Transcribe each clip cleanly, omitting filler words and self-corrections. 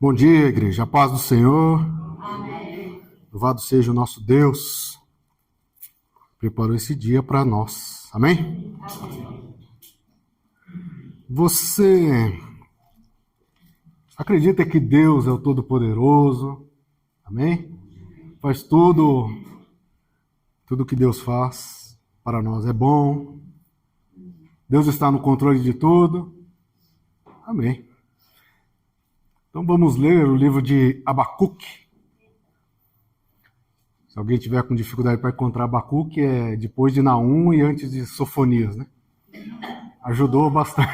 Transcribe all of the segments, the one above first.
Bom dia, igreja. A paz do Senhor. Amém. Louvado seja o nosso Deus. Preparou esse dia para nós. Amém? Amém. Você acredita que Deus é o Todo-Poderoso? Amém? Faz tudo que Deus faz para nós é bom. Deus está no controle de tudo. Amém. Então vamos ler o livro de Abacuque. Se alguém tiver com dificuldade para encontrar Abacuque, é depois de Naum e antes de Sofonias, né? Ajudou bastante.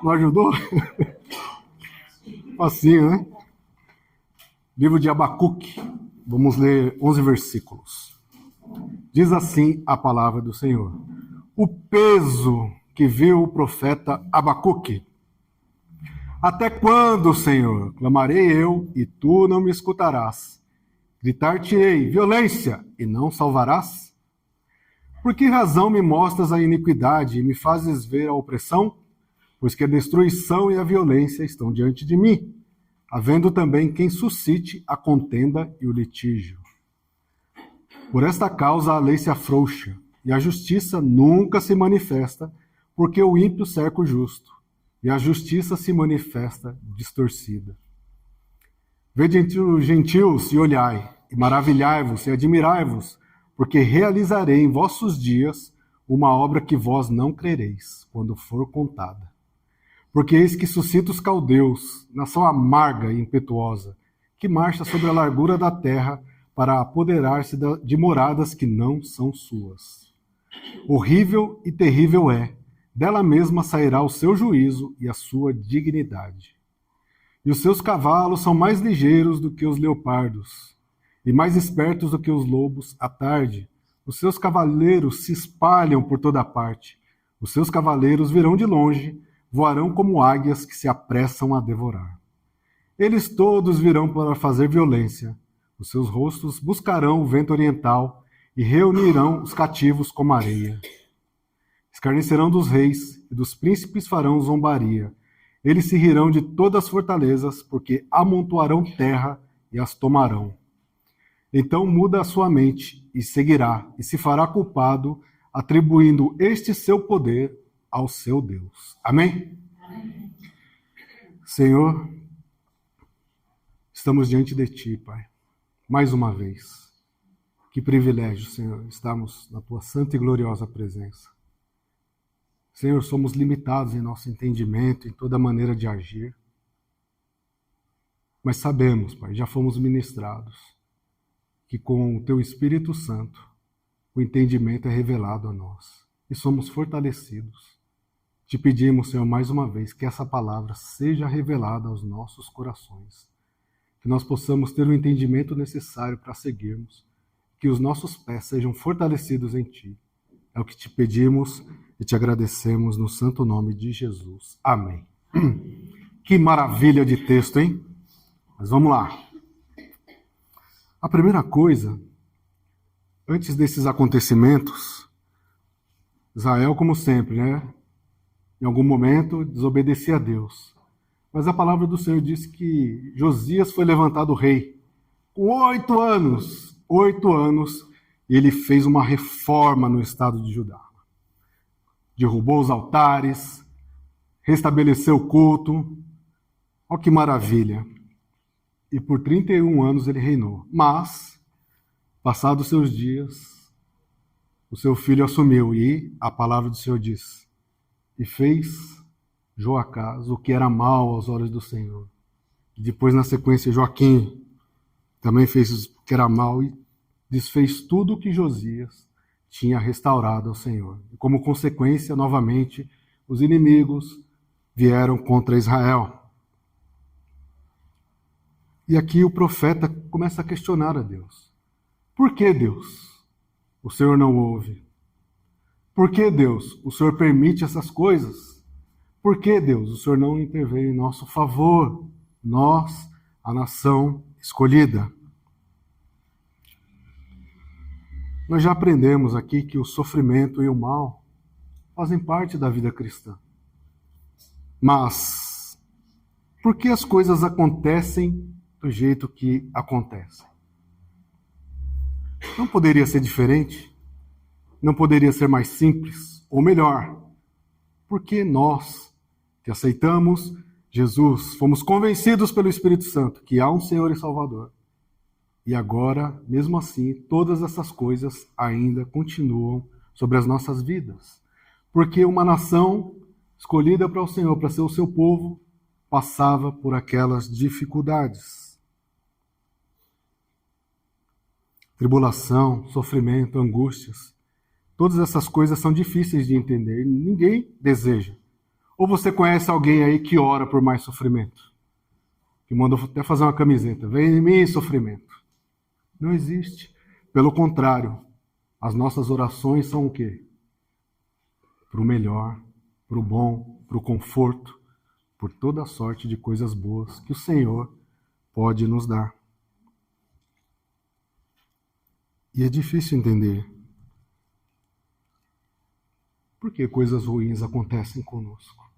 Não ajudou? Facinho, né? Livro de Abacuque. Vamos ler 11 versículos. Diz assim a palavra do Senhor. O peso que viu o profeta Abacuque. Até quando, Senhor? Clamarei eu, e tu não me escutarás. Gritar-te-ei, violência, e não salvarás? Por que razão me mostras a iniquidade e me fazes ver a opressão? Pois que a destruição e a violência estão diante de mim, havendo também quem suscite a contenda e o litígio. Por esta causa a lei se afrouxa, e a justiça nunca se manifesta, porque o ímpio cerca o justo. E a justiça se manifesta distorcida. Vede entre os gentios e olhai, e maravilhai-vos e admirai-vos, porque realizarei em vossos dias uma obra que vós não crereis, quando for contada. Porque eis que suscita os caldeus, nação amarga e impetuosa, que marcha sobre a largura da terra para apoderar-se de moradas que não são suas. Horrível e terrível é, dela mesma sairá o seu juízo e a sua dignidade. E os seus cavalos são mais ligeiros do que os leopardos, e mais espertos do que os lobos à tarde. Os seus cavaleiros se espalham por toda parte. Os seus cavaleiros virão de longe, voarão como águias que se apressam a devorar. Eles todos virão para fazer violência. Os seus rostos buscarão o vento oriental e reunirão os cativos como areia. Escarnecerão dos reis e dos príncipes farão zombaria. Eles se rirão de todas as fortalezas, porque amontoarão terra e as tomarão. Então muda a sua mente e seguirá, e se fará culpado, atribuindo este seu poder ao seu Deus. Amém? Amém. Senhor, estamos diante de Ti, Pai, mais uma vez. Que privilégio, Senhor, estarmos na Tua santa e gloriosa presença. Senhor, somos limitados em nosso entendimento, em toda maneira de agir. Mas sabemos, Pai, já fomos ministrados, que com o Teu Espírito Santo, o entendimento é revelado a nós. E somos fortalecidos. Te pedimos, Senhor, mais uma vez, que essa palavra seja revelada aos nossos corações. Que nós possamos ter o entendimento necessário para seguirmos. Que os nossos pés sejam fortalecidos em Ti. É o que te pedimos e te agradecemos no santo nome de Jesus. Amém. Que maravilha de texto, hein? Mas vamos lá. A primeira coisa, antes desses acontecimentos, Israel, como sempre, né? Em algum momento, desobedecia a Deus. Mas a palavra do Senhor diz que Josias foi levantado rei. Com 8 anos, 8 anos, ele fez uma reforma no estado de Judá. Derrubou os altares, restabeleceu o culto. Olha que maravilha. E por 31 anos ele reinou. Mas, passados seus dias, o seu filho assumiu. E a palavra do Senhor diz: e fez Joacás o que era mal aos olhos do Senhor. E depois, na sequência, Joaquim também fez o que era mal e desfez tudo o que Josias tinha restaurado ao Senhor. E como consequência, novamente, os inimigos vieram contra Israel. E aqui o profeta começa a questionar a Deus. Por que, Deus, o Senhor não ouve? Por que, Deus, o Senhor permite essas coisas? Por que, Deus, o Senhor não intervém em nosso favor? Nós, a nação escolhida. Nós já aprendemos aqui que o sofrimento e o mal fazem parte da vida cristã. Mas Por que as coisas acontecem do jeito que acontecem? Não poderia ser diferente? Não poderia ser mais simples? Ou melhor, porque nós que aceitamos Jesus, fomos convencidos pelo Espírito Santo que há um Senhor e Salvador. E agora, mesmo assim, todas essas coisas ainda continuam sobre as nossas vidas. Porque uma nação escolhida para o Senhor, para ser o seu povo, passava por aquelas dificuldades. Tribulação, sofrimento, angústias. Todas essas coisas são difíceis de entender e ninguém deseja. Ou você conhece alguém aí que ora por mais sofrimento? Que manda até fazer uma camiseta. Vem em mim, sofrimento. Não existe. Pelo contrário, as nossas orações são o quê? Para o melhor, para o bom, para o conforto, por toda a sorte de coisas boas que o Senhor pode nos dar. E é difícil entender por que coisas ruins acontecem conosco.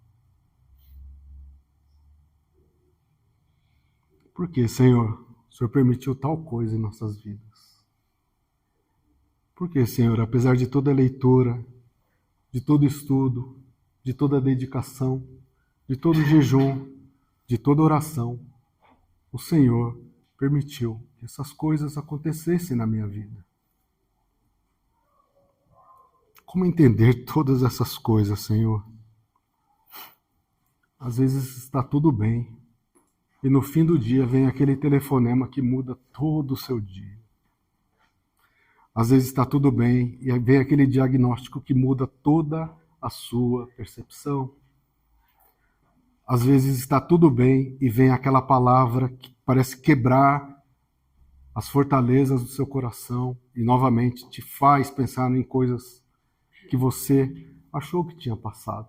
Por que, Senhor, o Senhor permitiu tal coisa em nossas vidas? Por que, Senhor, apesar de toda a leitura, de todo estudo, de toda a dedicação, de todo jejum, de toda oração, o Senhor permitiu que essas coisas acontecessem na minha vida? Como entender todas essas coisas, Senhor? Às vezes está tudo bem, e no fim do dia vem aquele telefonema que muda todo o seu dia. Às vezes está tudo bem, e vem aquele diagnóstico que muda toda a sua percepção. Às vezes está tudo bem, e vem aquela palavra que parece quebrar as fortalezas do seu coração, e novamente te faz pensar em coisas que você achou que tinha passado.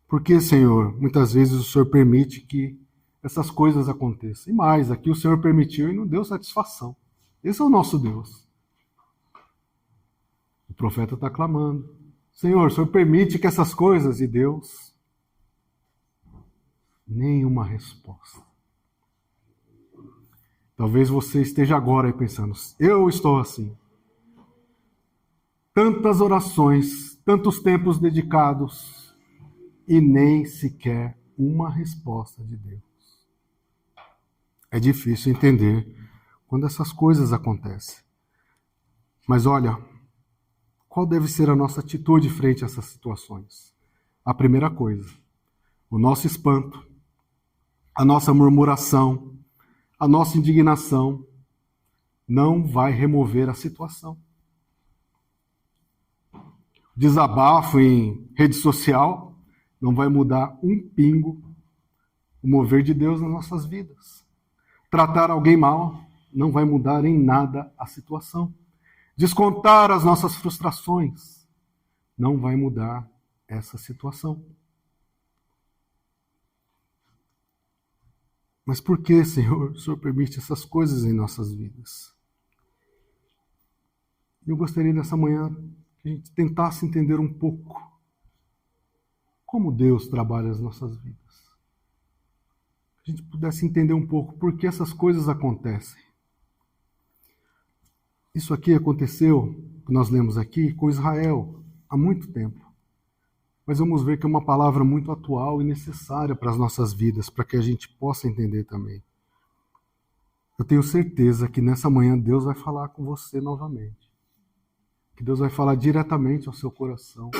Porque, Senhor, muitas vezes o Senhor permite que essas coisas aconteçam. E mais, aqui o Senhor permitiu e não deu satisfação. Esse é o nosso Deus. O profeta está clamando. Senhor, o Senhor permite que essas coisas, e Deus, nenhuma resposta. Talvez você esteja agora aí pensando, eu estou assim. Tantas orações, tantos tempos dedicados, e nem sequer uma resposta de Deus. É difícil entender quando essas coisas acontecem. Mas olha, qual deve ser a nossa atitude frente a essas situações? A primeira coisa, o nosso espanto, a nossa murmuração, a nossa indignação não vai remover a situação. Desabafo em rede social não vai mudar um pingo o mover de Deus nas nossas vidas. Tratar alguém mal não vai mudar em nada a situação. Descontar as nossas frustrações não vai mudar essa situação. Mas por que, Senhor, o Senhor permite essas coisas em nossas vidas? Eu gostaria nessa manhã que a gente tentasse entender um pouco como Deus trabalha as nossas vidas. Que a gente pudesse entender um pouco por que essas coisas acontecem. Isso aqui aconteceu, que nós lemos aqui, com Israel há muito tempo. Mas vamos ver que é uma palavra muito atual e necessária para as nossas vidas, para que a gente possa entender também. Eu tenho certeza que nessa manhã Deus vai falar com você novamente. Que Deus vai falar diretamente ao seu coração.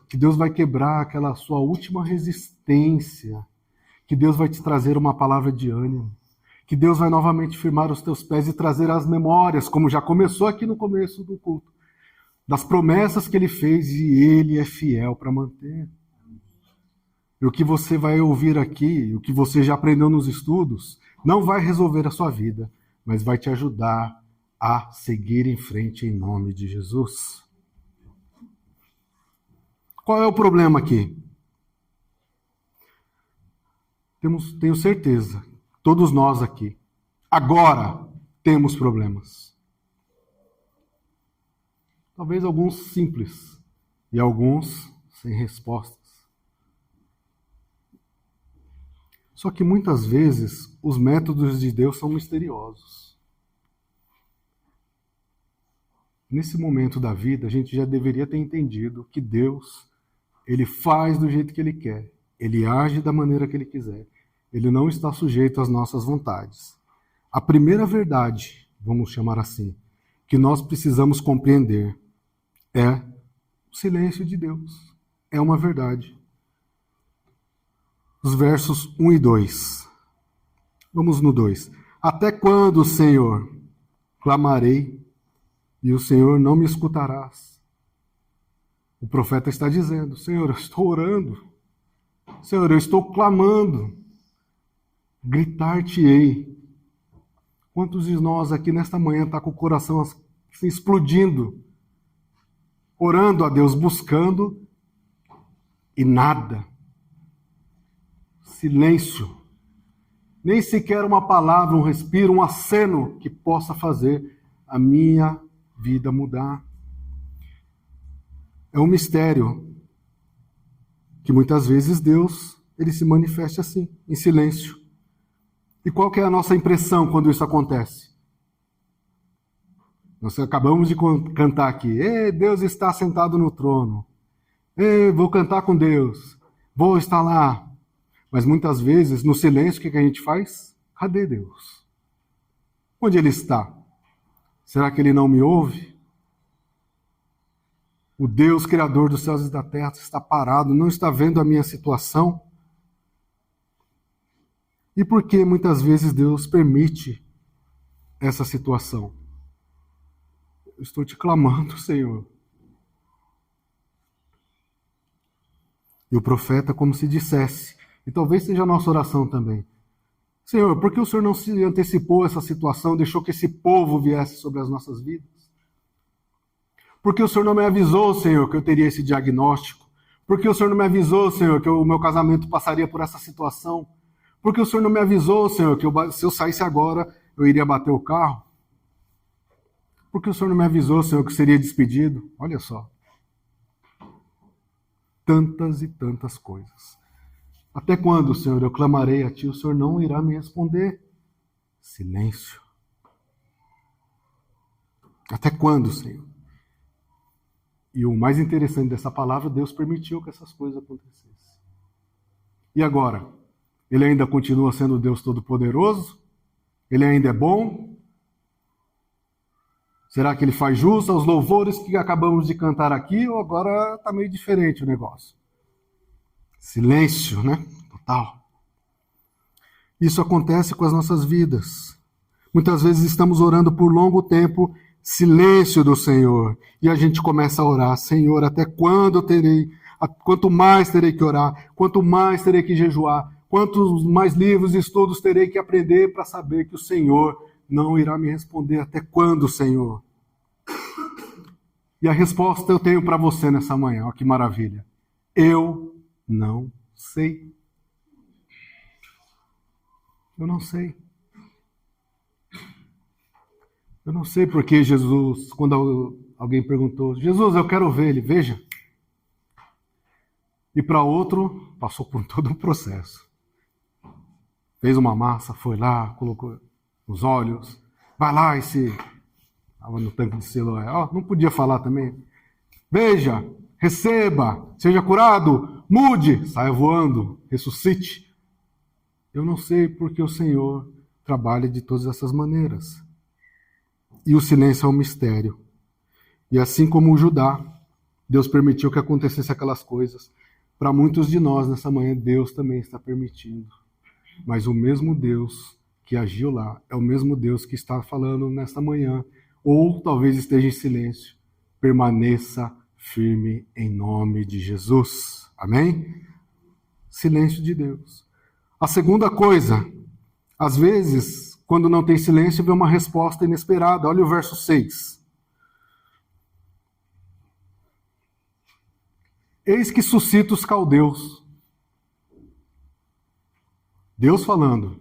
Que Deus vai quebrar aquela sua última resistência. Que Deus vai te trazer uma palavra de ânimo. Que Deus vai novamente firmar os teus pés e trazer as memórias, como já começou aqui no começo do culto, das promessas que Ele fez e Ele é fiel para manter. E o que você vai ouvir aqui, o que você já aprendeu nos estudos, não vai resolver a sua vida, mas vai te ajudar a seguir em frente em nome de Jesus. Qual é o problema aqui? Tenho certeza, todos nós aqui, agora temos problemas. Talvez alguns simples e alguns sem respostas. Só que muitas vezes os métodos de Deus são misteriosos. Nesse momento da vida, a gente já deveria ter entendido que Deus, Ele faz do jeito que Ele quer. Ele age da maneira que Ele quiser. Ele não está sujeito às nossas vontades. A primeira verdade, vamos chamar assim, que nós precisamos compreender é o silêncio de Deus. É uma verdade. Os versos 1 e 2. Vamos no 2. Até quando, Senhor, clamarei e o Senhor não me escutarás? O profeta está dizendo: Senhor, eu estou orando. Senhor, eu estou clamando. Gritar-te-ei. Quantos de nós aqui nesta manhã está com o coração assim, explodindo, orando a Deus, buscando, e nada. Silêncio. Nem sequer uma palavra, um respiro, um aceno que possa fazer a minha vida mudar. É um mistério que muitas vezes Deus, ele se manifesta assim, em silêncio. E qual que é a nossa impressão quando isso acontece? Nós acabamos de cantar aqui: Deus está sentado no trono. Vou cantar com Deus. Vou estar lá. Mas muitas vezes, no silêncio, o que a gente faz? Cadê Deus? Onde Ele está? Será que Ele não me ouve? O Deus Criador dos céus e da terra está parado, não está vendo a minha situação? E por que muitas vezes Deus permite essa situação? Eu estou te clamando, Senhor. E o profeta, como se dissesse, e talvez seja a nossa oração também: Senhor, por que o Senhor não se antecipou a essa situação, deixou que esse povo viesse sobre as nossas vidas? Por que o Senhor não me avisou, Senhor, que eu teria esse diagnóstico? Por que o Senhor não me avisou, Senhor, que o meu casamento passaria por essa situação? Por que o Senhor não me avisou, Senhor, que se eu saísse agora, eu iria bater o carro? Por que o Senhor não me avisou, Senhor, que eu seria despedido? Olha só. Tantas e tantas coisas. Até quando, Senhor, eu clamarei a Ti, o Senhor não irá me responder? Silêncio. Até quando, Senhor? E o mais interessante dessa palavra, Deus permitiu que essas coisas acontecessem. E agora? Ele ainda continua sendo Deus Todo-Poderoso? Ele ainda é bom? Será que Ele faz jus aos louvores que acabamos de cantar aqui? Ou agora está meio diferente o negócio? Silêncio, né? Total. Isso acontece com as nossas vidas. Muitas vezes estamos orando por longo tempo, silêncio do Senhor. E a gente começa a orar: Senhor, até quando eu terei? Quanto mais terei que orar? Quanto mais terei que jejuar? Quantos mais livros e estudos terei que aprender para saber que o Senhor não irá me responder? Até quando, Senhor? E a resposta eu tenho para você nessa manhã. Olha que maravilha. Eu não sei. Eu não sei. Eu não sei porque Jesus, quando alguém perguntou: Jesus, eu quero ver Ele, veja. E para outro, passou por todo o processo. Fez uma massa, foi lá, colocou os olhos. Vai lá, estava no tanque de Siloé. Não podia falar também. Veja, receba, seja curado, mude, saia voando, ressuscite. Eu não sei porque o Senhor trabalha de todas essas maneiras. E o silêncio é um mistério. E assim como o Judá, Deus permitiu que acontecesse aquelas coisas. Para muitos de nós nessa manhã, Deus também está permitindo. Mas o mesmo Deus que agiu lá é o mesmo Deus que está falando nesta manhã, ou talvez esteja em silêncio. Permaneça firme em nome de Jesus. Amém? Silêncio de Deus. A segunda coisa, às vezes, quando não tem silêncio, vem uma resposta inesperada. Olha o verso 6. Eis que suscita os caldeus. Deus falando.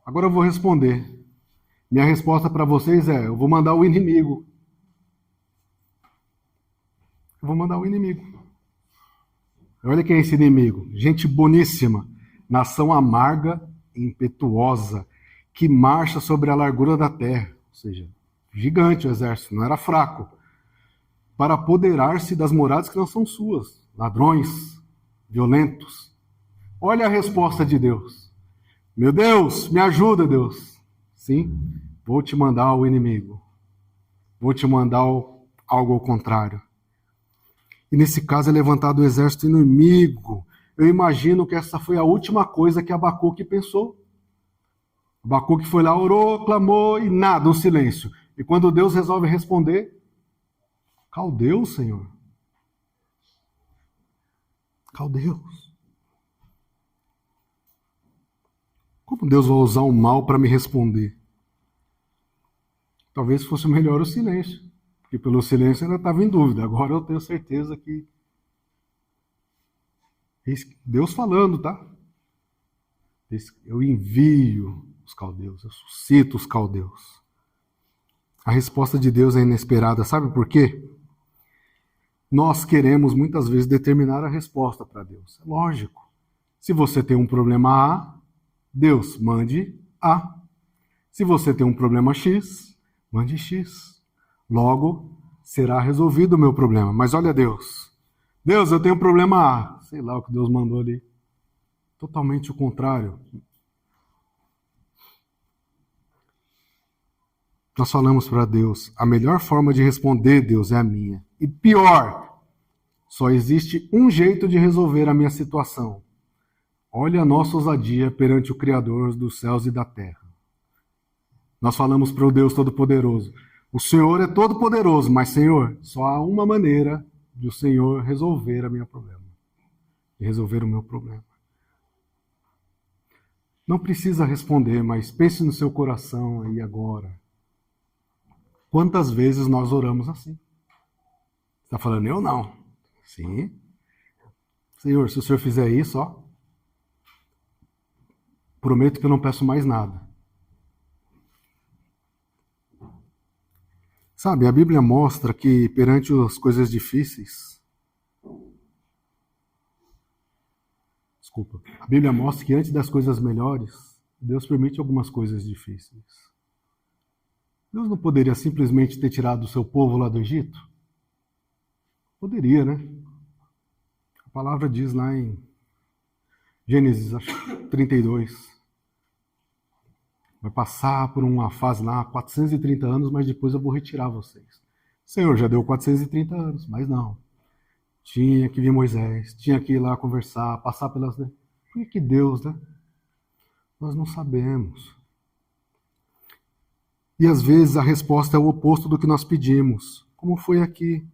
Agora eu vou responder. Minha resposta para vocês é: eu vou mandar o inimigo. Eu vou mandar o inimigo. Olha quem é esse inimigo. Gente boníssima. nação amarga e impetuosa, que marcha sobre a largura da terra, ou seja, gigante o exército, não era fraco, para apoderar-se das moradas que não são suas, ladrões, violentos. Olha a resposta de Deus. Meu Deus, me ajuda, Deus. Sim, vou te mandar o inimigo. Vou te mandar algo ao contrário. E nesse caso é levantado o exército inimigo. Eu imagino que essa foi a última coisa que Abacuque pensou. Abacuque foi lá, orou, clamou e nada, um silêncio. E quando Deus resolve responder, caldeus, Senhor. Caldeus. Como Deus vai usar o mal para me responder? Talvez fosse melhor o silêncio, porque pelo silêncio eu ainda estava em dúvida. Agora eu tenho certeza que Deus falando, tá? Eu envio os caldeus, eu suscito os caldeus. A resposta de Deus é inesperada, sabe por quê? Nós queremos muitas vezes determinar a resposta para Deus. É lógico. Se você tem um problema A, Deus mande A. Se você tem um problema X, mande X. Logo, será resolvido o meu problema. Mas olha Deus. Deus, eu tenho um problema A. Sei lá o que Deus mandou ali. Totalmente o contrário. Nós falamos para Deus, a melhor forma de responder, Deus, é a minha. E pior, só existe um jeito de resolver a minha situação. Olha a nossa ousadia perante o Criador dos céus e da terra. Nós falamos para o Deus Todo-Poderoso, o Senhor é todo-poderoso, mas, Senhor, só há uma maneira de o Senhor resolver a minha problema. De resolver o meu problema. Não precisa responder, mas pense no seu coração aí agora. Quantas vezes nós oramos assim? Você está falando, eu não. Sim. Senhor, se o Senhor fizer isso, ó, prometo que eu não peço mais nada. Sabe, a Bíblia mostra que perante as coisas difíceis, a Bíblia mostra que antes das coisas melhores, Deus permite algumas coisas difíceis. Deus não poderia simplesmente ter tirado o seu povo lá do Egito? Poderia, né? A palavra diz lá em Gênesis 32. Vai passar por uma fase lá, 430 anos, mas depois eu vou retirar vocês. O Senhor já deu 430 anos, mas não. Tinha que vir Moisés, tinha que ir lá conversar, passar pelas... Por que Deus, né? Nós não sabemos. E às vezes a resposta é o oposto do que nós pedimos, como foi aqui.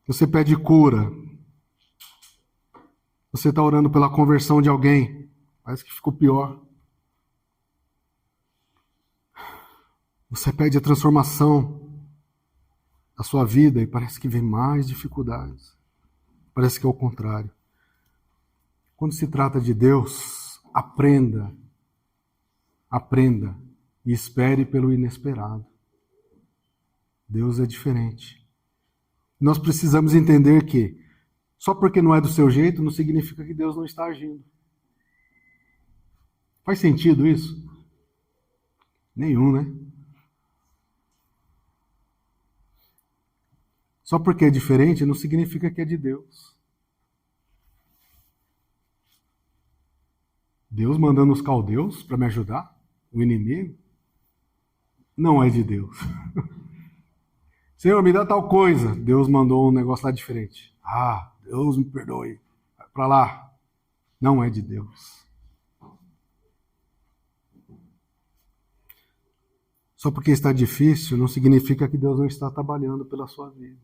Você pede cura. Você está orando pela conversão de alguém. Parece que ficou pior. Você pede a transformação da sua vida e parece que vem mais dificuldades. Parece que é o contrário. Quando se trata de Deus, aprenda e espere pelo inesperado. Deus é diferente. Nós precisamos entender que só porque não é do seu jeito não significa que Deus não está agindo. Faz sentido isso? Nenhum, né? Só porque é diferente não significa que é de Deus. Deus mandando os caldeus para me ajudar? O inimigo? Não é de Deus. Senhor, me dá tal coisa. Deus mandou um negócio lá diferente. Ah, Deus me perdoe. Vai para lá. Não é de Deus. Só porque está difícil não significa que Deus não está trabalhando pela sua vida.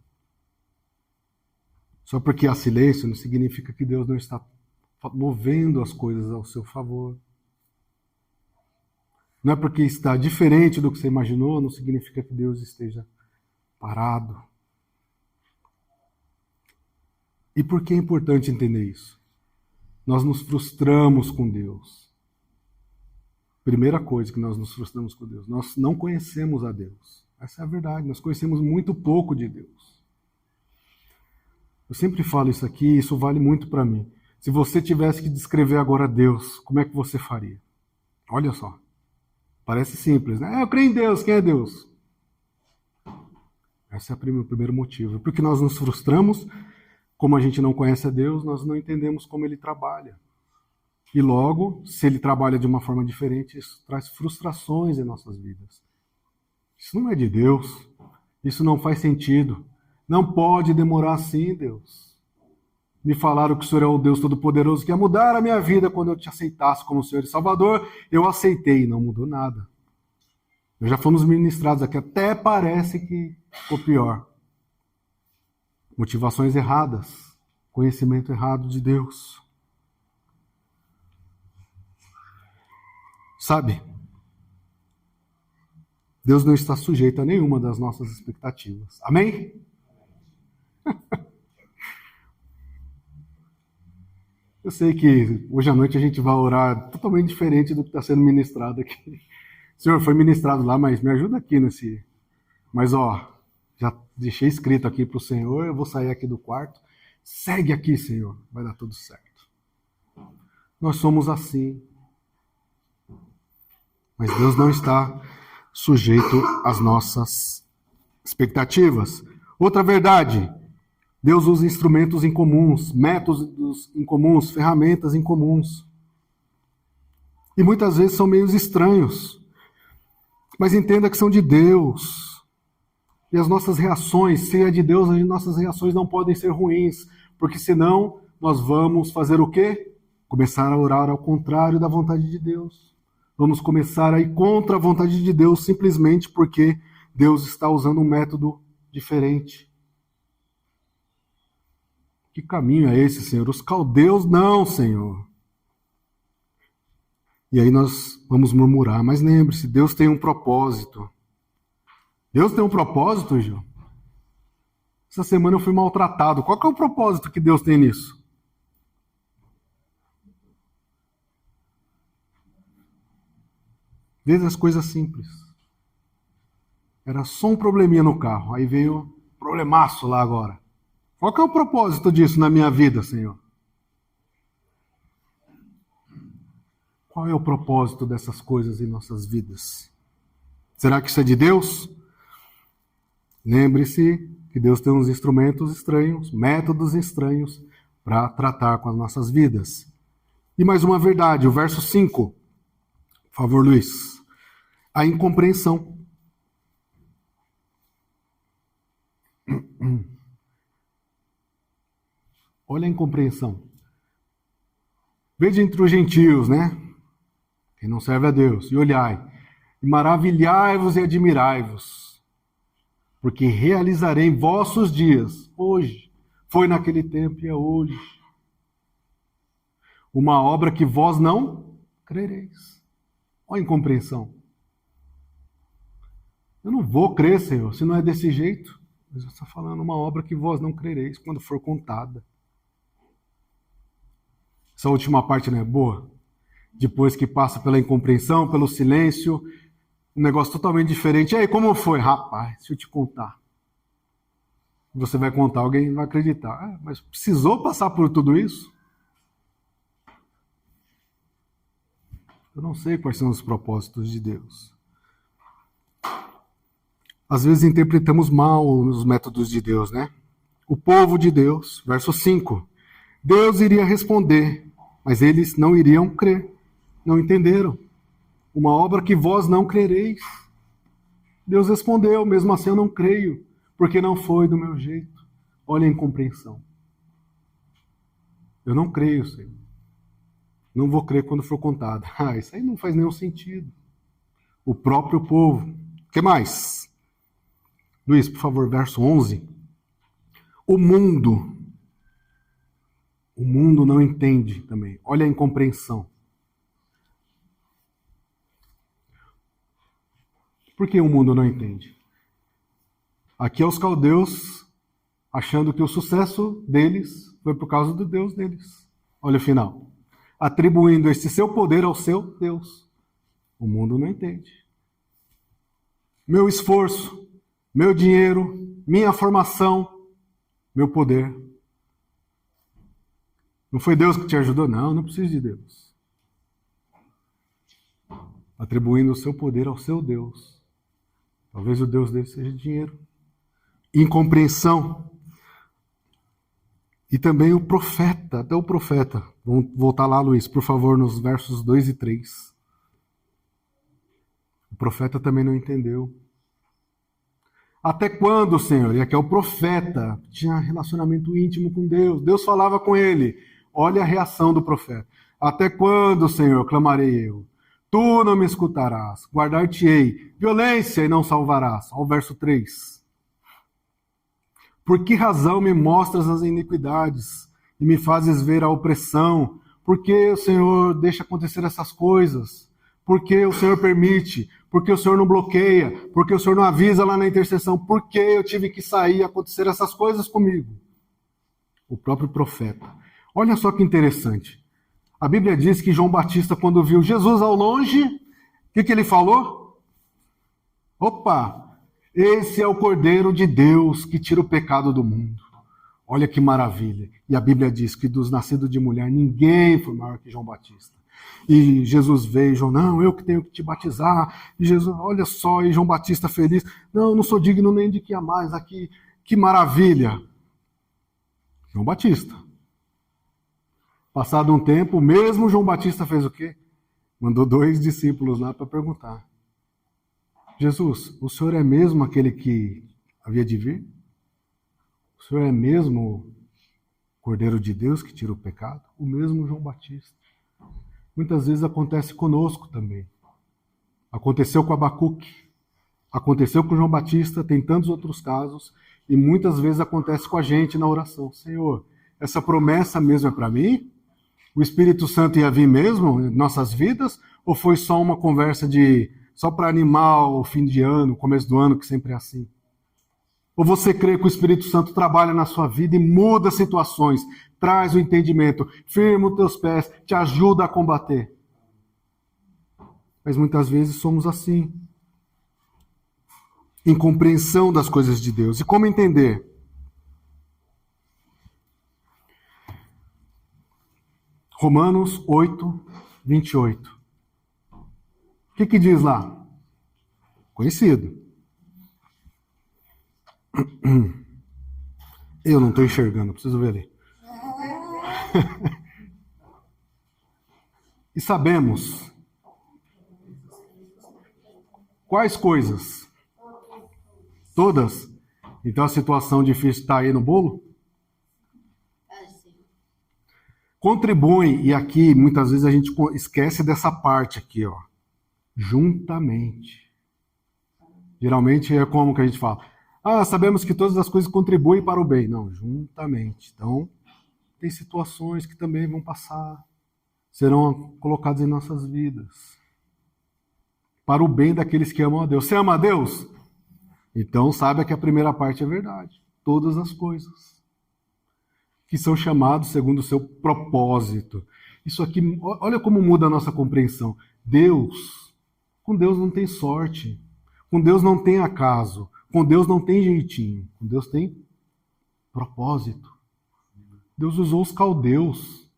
Só porque há silêncio não significa que Deus não está movendo as coisas ao seu favor. Não é porque está diferente do que você imaginou, não significa que Deus esteja parado. E por que é importante entender isso? Nós nos frustramos com Deus. Primeira coisa que nós nos frustramos com Deus, nós não conhecemos a Deus. Essa é a verdade, nós conhecemos muito pouco de Deus. Eu sempre falo isso aqui, isso vale muito para mim. Se você tivesse que descrever agora Deus, como é que você faria? Olha só. Parece simples, né? Eu creio em Deus, quem é Deus? Esse é o primeiro motivo. Porque nós nos frustramos, como a gente não conhece a Deus, nós não entendemos como Ele trabalha. E logo, se Ele trabalha de uma forma diferente, isso traz frustrações em nossas vidas. Isso não é de Deus. Isso não faz sentido. Não pode demorar assim, Deus. Me falaram que o Senhor é o Deus Todo-Poderoso, que ia mudar a minha vida quando eu te aceitasse como Senhor e Salvador. Eu aceitei, não mudou nada. Nós já fomos ministrados aqui, até parece que ficou pior. Motivações erradas, conhecimento errado de Deus. Sabe? Deus não está sujeito a nenhuma das nossas expectativas. Amém? Eu sei que hoje à noite a gente vai orar totalmente diferente do que está sendo ministrado aqui. Senhor, foi ministrado lá, mas me ajuda aqui nesse... Mas, já deixei escrito aqui para o Senhor, eu vou sair aqui do quarto. Segue aqui, Senhor, vai dar tudo certo. Nós somos assim. Mas Deus não está sujeito às nossas expectativas. Outra verdade, Deus usa instrumentos incomuns, métodos incomuns, ferramentas incomuns. E muitas vezes são meios estranhos. Mas entenda que são de Deus. E as nossas reações, se é de Deus, as nossas reações não podem ser ruins. Porque senão nós vamos fazer o quê? Começar a orar ao contrário da vontade de Deus. Vamos começar a ir contra a vontade de Deus simplesmente porque Deus está usando um método diferente. Que caminho é esse, Senhor? Os caldeus não, Senhor. E aí nós vamos murmurar. Mas lembre-se, Deus tem um propósito. Deus tem um propósito, Gil? Essa semana eu fui maltratado. Qual que é o propósito que Deus tem nisso? Veja as coisas simples. Era só um probleminha no carro. Aí veio um problemaço lá agora. Qual que é o propósito disso na minha vida, Senhor? Qual é o propósito dessas coisas em nossas vidas? Será que isso é de Deus? Lembre-se que Deus tem uns instrumentos estranhos, métodos estranhos para tratar com as nossas vidas. E mais uma verdade, o verso 5. Por favor, Luiz. A incompreensão. Olha a incompreensão. Vede entre os gentios, né? Quem não serve a Deus. E olhai. E maravilhai-vos e admirai-vos. Porque realizarei em vossos dias, hoje, foi naquele tempo e é hoje, uma obra que vós não crereis. Olha a incompreensão. Eu não vou crer, Senhor, se não é desse jeito. Mas eu estou falando uma obra que vós não crereis quando for contada. Essa última parte não é boa? Depois que passa pela incompreensão, pelo silêncio, um negócio totalmente diferente. E aí, como foi? Rapaz, se eu te contar. Você vai contar, alguém vai acreditar. Ah, mas precisou passar por tudo isso? Eu não sei quais são os propósitos de Deus. Às vezes interpretamos mal os métodos de Deus, né? O povo de Deus, verso 5. Deus iria responder, mas eles não iriam crer. Não entenderam. Uma obra que vós não crereis. Deus respondeu, mesmo assim eu não creio, porque não foi do meu jeito. Olha a incompreensão. Eu não creio, Senhor. Não vou crer quando for contado. Ah, isso aí não faz nenhum sentido. O próprio povo. O que mais? Luiz, por favor, verso 11. O mundo não entende também. Olha a incompreensão. Por que o mundo não entende? Aqui é os caldeus achando que o sucesso deles foi por causa do Deus deles. Olha o final. Atribuindo esse seu poder ao seu Deus. O mundo não entende. Meu esforço, meu dinheiro, minha formação, meu poder. Não foi Deus que te ajudou? Não, não precisa de Deus. Atribuindo o seu poder ao seu Deus. Talvez o Deus dele seja dinheiro. Incompreensão. E também o profeta, até o profeta. Vamos voltar lá, Luiz, por favor, nos versos 2 e 3. O profeta também não entendeu. Até quando, Senhor? E aqui é o profeta, tinha relacionamento íntimo com Deus. Deus falava com ele. Olha a reação do profeta. Até quando, Senhor, clamarei eu? Tu não me escutarás. Guardar-te-ei violência e não salvarás. Ao verso 3. Por que razão me mostras as iniquidades e me fazes ver a opressão? Por que o Senhor deixa acontecer essas coisas? Por que o Senhor permite? Por que o Senhor não bloqueia? Por que o Senhor não avisa lá na intercessão? Por que eu tive que sair e acontecer essas coisas comigo? O próprio profeta. Olha só que interessante. A Bíblia diz que João Batista, quando viu Jesus ao longe, o que ele falou? Opa! Esse é o Cordeiro de Deus que tira o pecado do mundo. Olha que maravilha. E a Bíblia diz que dos nascidos de mulher, ninguém foi maior que João Batista. E Jesus veio, João, não, eu que tenho que te batizar. E Jesus, olha só, e João Batista feliz. Não, não sou digno nem de que a mais aqui. Que maravilha. João Batista. Passado um tempo, o mesmo João Batista fez o quê? Mandou 2 discípulos lá para perguntar. Jesus, o Senhor é mesmo aquele que havia de vir? O Senhor é mesmo o Cordeiro de Deus que tira o pecado? O mesmo João Batista. Muitas vezes acontece conosco também. Aconteceu com Abacuque, aconteceu com João Batista, tem tantos outros casos, e muitas vezes acontece com a gente na oração. Senhor, essa promessa mesmo é para mim? O Espírito Santo ia vir mesmo em nossas vidas? Ou foi só uma conversa só para animar o fim de ano, o começo do ano, que sempre é assim? Ou você crê que o Espírito Santo trabalha na sua vida e muda situações, traz o entendimento, firma os teus pés, te ajuda a combater? Mas muitas vezes somos assim. Incompreensão das coisas de Deus. E como entender? Romanos 8, 28. O que diz lá? Conhecido. Eu não estou enxergando, preciso ver ali. E sabemos quais coisas? Todas? Então a situação difícil está aí no bolo? Contribuem, e aqui muitas vezes a gente esquece dessa parte aqui, ó. Juntamente. Geralmente é como que a gente fala. Sabemos que todas as coisas contribuem para o bem. Não, juntamente. Então, tem situações que também vão passar, serão colocadas em nossas vidas. Para o bem daqueles que amam a Deus. Você ama a Deus? Então, saiba que a primeira parte é verdade. Todas as coisas que são chamados segundo o seu propósito. Isso aqui, olha como muda a nossa compreensão. Com Deus não tem sorte. Com Deus não tem acaso. Com Deus não tem jeitinho. Com Deus tem propósito. Deus usou os caldeus,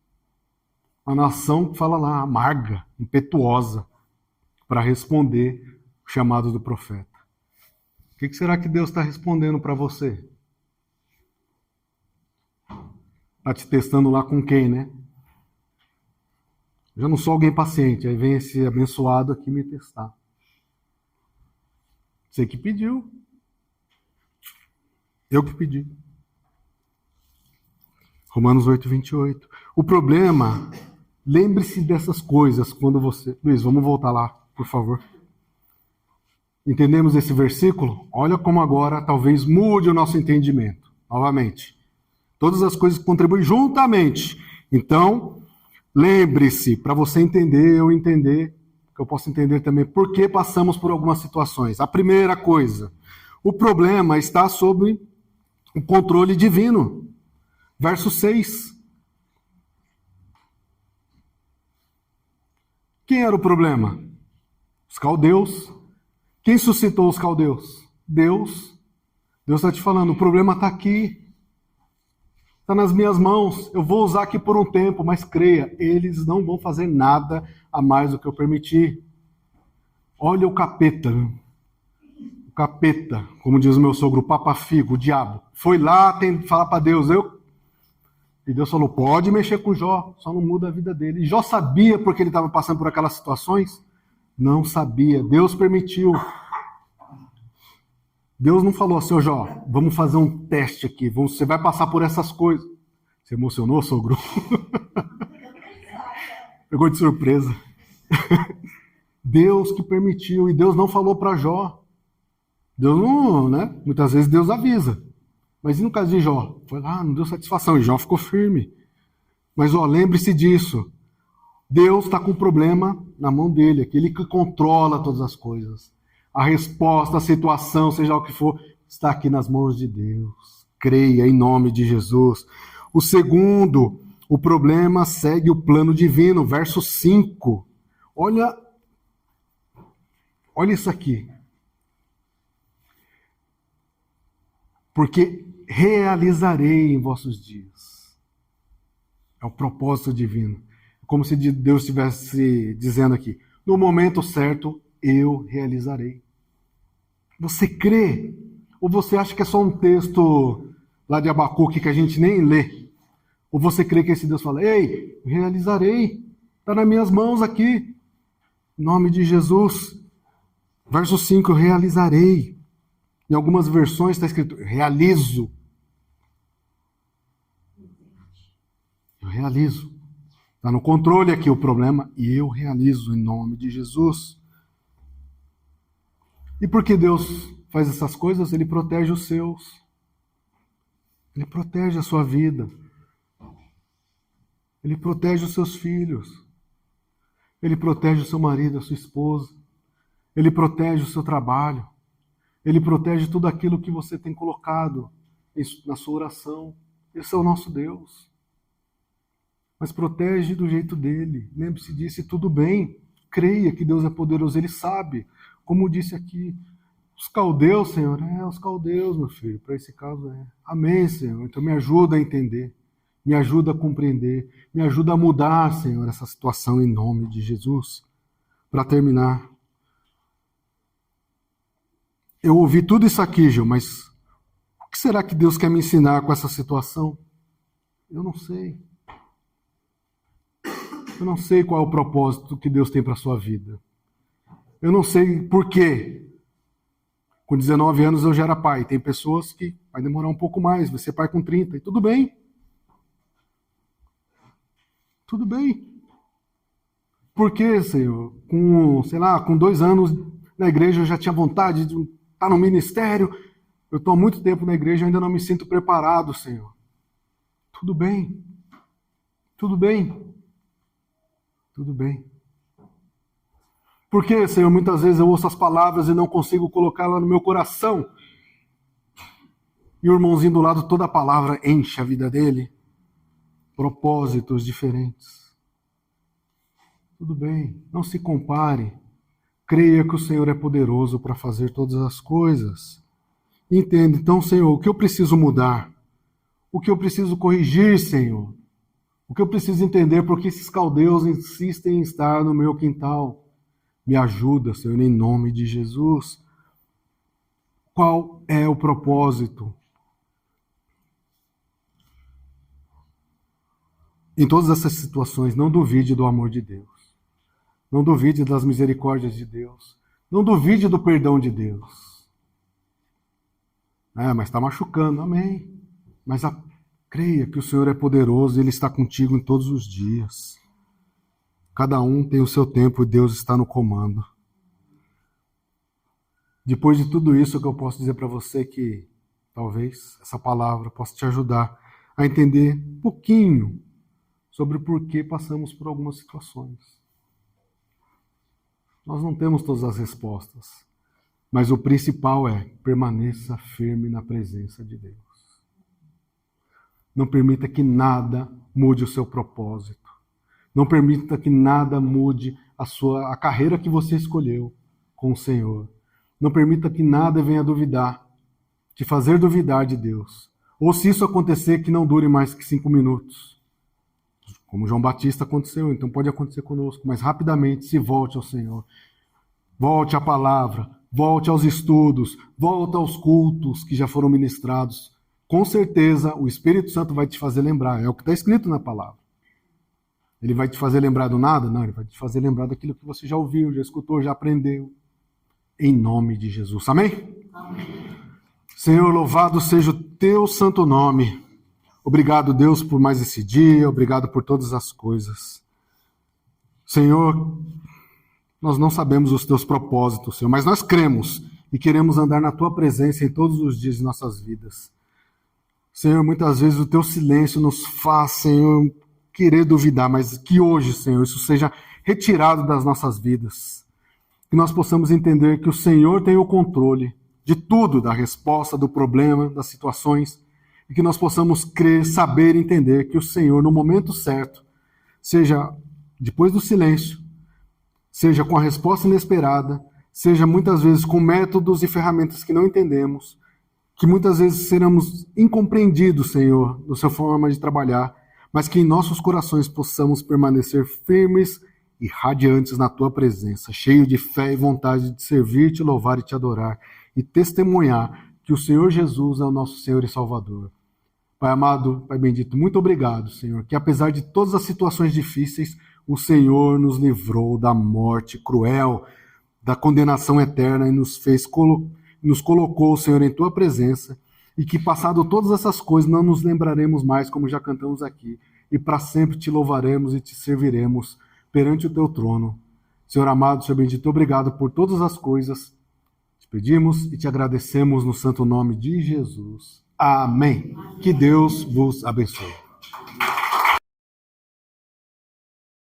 a nação que fala lá, amarga, impetuosa, para responder o chamado do profeta. O que será que Deus está respondendo para você? Está te testando lá com quem, né? Já não sou alguém paciente, aí vem esse abençoado aqui me testar. Você que pediu. Eu que pedi. Romanos 8, 28. O problema, lembre-se dessas coisas quando você... Luiz, vamos voltar lá, por favor. Entendemos esse versículo? Olha como agora talvez mude o nosso entendimento. Novamente. Todas as coisas contribuem juntamente. Então, lembre-se, para você entender, eu entender, que eu posso entender também por que passamos por algumas situações. A primeira coisa, o problema está sob o controle divino. Verso 6. Quem era o problema? Os caldeus. Quem suscitou os caldeus? Deus. Deus está te falando, o problema está aqui. está nas minhas mãos, eu vou usar aqui por um tempo, mas creia, eles não vão fazer nada a mais do que eu permitir. Olha o capeta, o capeta, como diz o meu sogro, o papafigo, o diabo, foi lá falar para Deus, e Deus falou, pode mexer com Jó, só não muda a vida dele. E Jó sabia porque ele estava passando por aquelas situações? Não sabia, Deus permitiu. Deus não falou assim, Jó, vamos fazer um teste aqui, você vai passar por essas coisas. Você emocionou, sogro? Pegou de surpresa. Deus que permitiu, e Deus não falou para Jó. Deus não, né? Muitas vezes Deus avisa. Mas e no caso de Jó? Foi lá, não deu satisfação, e Jó ficou firme. Mas lembre-se disso. Deus está com o problema na mão dele, aquele que controla todas as coisas. A resposta, a situação, seja o que for, está aqui nas mãos de Deus. Creia em nome de Jesus. O segundo, o problema segue o plano divino, verso 5. Olha isso aqui. Porque realizarei em vossos dias. É o propósito divino. Como se Deus estivesse dizendo aqui, no momento certo, eu realizarei. Você crê? Ou você acha que é só um texto lá de Abacuque que a gente nem lê? Ou você crê que esse Deus fala, ei, realizarei, está nas minhas mãos aqui, em nome de Jesus. Verso 5, eu realizarei. Em algumas versões está escrito, realizo. Eu realizo. Está no controle aqui o problema, e eu realizo em nome de Jesus. E por que Deus faz essas coisas? Ele protege os seus. Ele protege a sua vida. Ele protege os seus filhos. Ele protege o seu marido, a sua esposa. Ele protege o seu trabalho. Ele protege tudo aquilo que você tem colocado na sua oração. Esse é o nosso Deus. Mas protege do jeito dele. Lembre-se disso e tudo bem. Creia que Deus é poderoso, ele sabe. Como disse aqui, os caldeus, Senhor, os caldeus, meu filho, para esse caso é. Amém, Senhor. Então me ajuda a entender, me ajuda a compreender, me ajuda a mudar, Senhor, essa situação em nome de Jesus. Para terminar, eu ouvi tudo isso aqui, Gil, mas o que será que Deus quer me ensinar com essa situação? Eu não sei. Eu não sei qual é o propósito que Deus tem para a sua vida. Eu não sei por quê. Com 19 anos eu já era pai. Tem pessoas que vai demorar um pouco mais, vai ser pai com 30. E tudo bem. Tudo bem. Por quê, Senhor? Com 2 anos na igreja eu já tinha vontade de estar no ministério. Eu estou há muito tempo na igreja e ainda não me sinto preparado, Senhor. Tudo bem. Tudo bem. Tudo bem. Por que, Senhor, muitas vezes eu ouço as palavras e não consigo colocá-las no meu coração? E o irmãozinho do lado, toda a palavra enche a vida dele. Propósitos diferentes. Tudo bem, não se compare. Creia que o Senhor é poderoso para fazer todas as coisas. Entenda, então, Senhor, o que eu preciso mudar? O que eu preciso corrigir, Senhor? O que eu preciso entender? Porque esses caldeus insistem em estar no meu quintal. Me ajuda, Senhor, em nome de Jesus. Qual é o propósito? Em todas essas situações, não duvide do amor de Deus. Não duvide das misericórdias de Deus. Não duvide do perdão de Deus. Mas está machucando, amém. Mas creia que o Senhor é poderoso e Ele está contigo em todos os dias. Cada um tem o seu tempo e Deus está no comando. Depois de tudo isso, o que eu posso dizer para você é que talvez essa palavra possa te ajudar a entender um pouquinho sobre o porquê passamos por algumas situações. Nós não temos todas as respostas, mas o principal é permaneça firme na presença de Deus. Não permita que nada mude o seu propósito. Não permita que nada mude a carreira que você escolheu com o Senhor. Não permita que nada venha duvidar, te fazer duvidar de Deus. Ou se isso acontecer, que não dure mais que 5 minutos. Como João Batista aconteceu, então pode acontecer conosco, mas rapidamente se volte ao Senhor. Volte à palavra, volte aos estudos, volte aos cultos que já foram ministrados. Com certeza o Espírito Santo vai te fazer lembrar, é o que está escrito na palavra. Ele vai te fazer lembrar do nada? Não, ele vai te fazer lembrar daquilo que você já ouviu, já escutou, já aprendeu. Em nome de Jesus. Amém? Amém. Senhor, louvado seja o teu santo nome. Obrigado, Deus, por mais esse dia. Obrigado por todas as coisas. Senhor, nós não sabemos os teus propósitos, Senhor, mas nós cremos e queremos andar na tua presença em todos os dias de nossas vidas. Senhor, muitas vezes o teu silêncio nos faz, Senhor, querer duvidar, mas que hoje, Senhor, isso seja retirado das nossas vidas. Que nós possamos entender que o Senhor tem o controle de tudo, da resposta, do problema, das situações, e que nós possamos crer, saber, entender que o Senhor, no momento certo, seja depois do silêncio, seja com a resposta inesperada, seja muitas vezes com métodos e ferramentas que não entendemos, que muitas vezes seremos incompreendidos, Senhor, na sua forma de trabalhar, mas que em nossos corações possamos permanecer firmes e radiantes na tua presença, cheio de fé e vontade de servir-te, louvar e te adorar, e testemunhar que o Senhor Jesus é o nosso Senhor e Salvador. Pai amado, Pai bendito, muito obrigado, Senhor, que apesar de todas as situações difíceis, o Senhor nos livrou da morte cruel, da condenação eterna e nos colocou, Senhor, em tua presença, e que passado todas essas coisas não nos lembraremos mais, como já cantamos aqui, e para sempre te louvaremos e te serviremos perante o teu trono. Senhor amado, Senhor bendito, obrigado por todas as coisas. Te pedimos e te agradecemos no santo nome de Jesus. Amém. Que Deus vos abençoe.